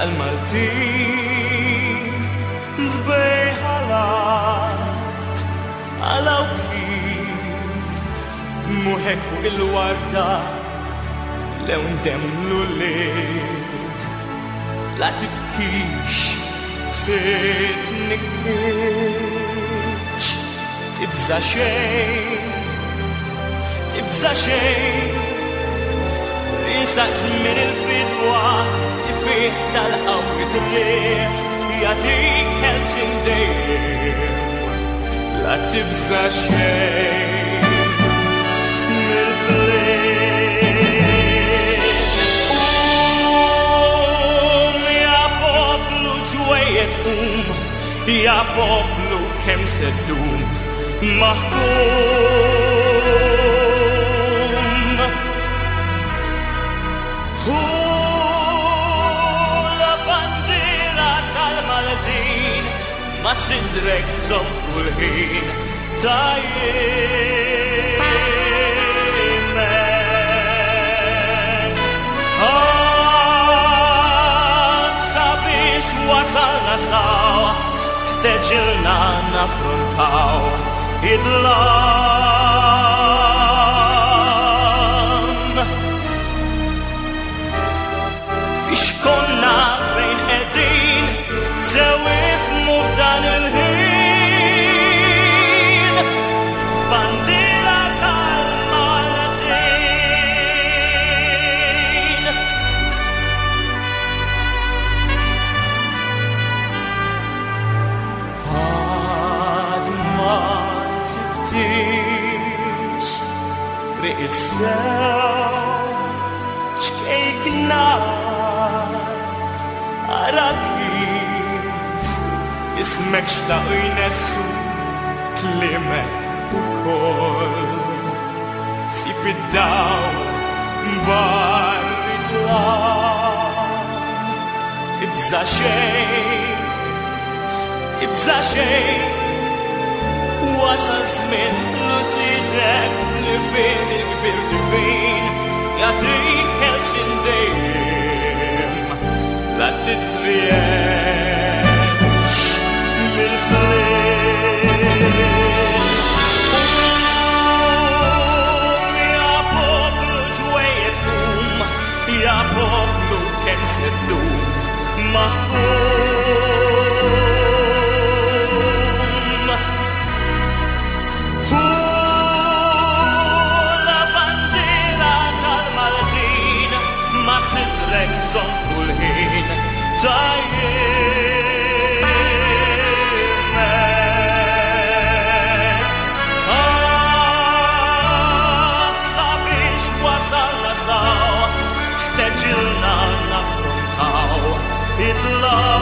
tal-Maltin zbejħalat għalaw kif tmuħek fuq il-warda lew ndemlu lid la tibkix titnikkiċ tibza xejn Risaq żmien il-fidwa ifih tal-qawwi triq jagħtik ħelsin dejjem la tibża xejn mill-fliq. Ja poplu ġwejjed ja poplu kemm se ddum maħkum. Il-Bandiera tal-Maltin ma sidrek somfu l-ħin tajjimek. Sabiex wasalna sawa ħteġilna naffrontaw id-lam. Konna fejn qegħdin sewifmu f'dan il-ħin bandiera tal-Maltin. Għad ma sibtix triq is-sew xkejkna Ara kif ismek xtaq jnessu klimek ukoll sib id-dawl barr id-lam. Tibża xejn wasal żmien nusitek li fih il-kbir divin jagħtik ħelsin dejjem la titriex mill-fliq. Ja poplu ġwejjed ja poplu kemm se ddum maħkum. Il-Bandiera tal-Maltin ma sidrek somfu l-ħin tajjimek. Sabiex wasalna sawa ħteġilna naffrontaw id-lam.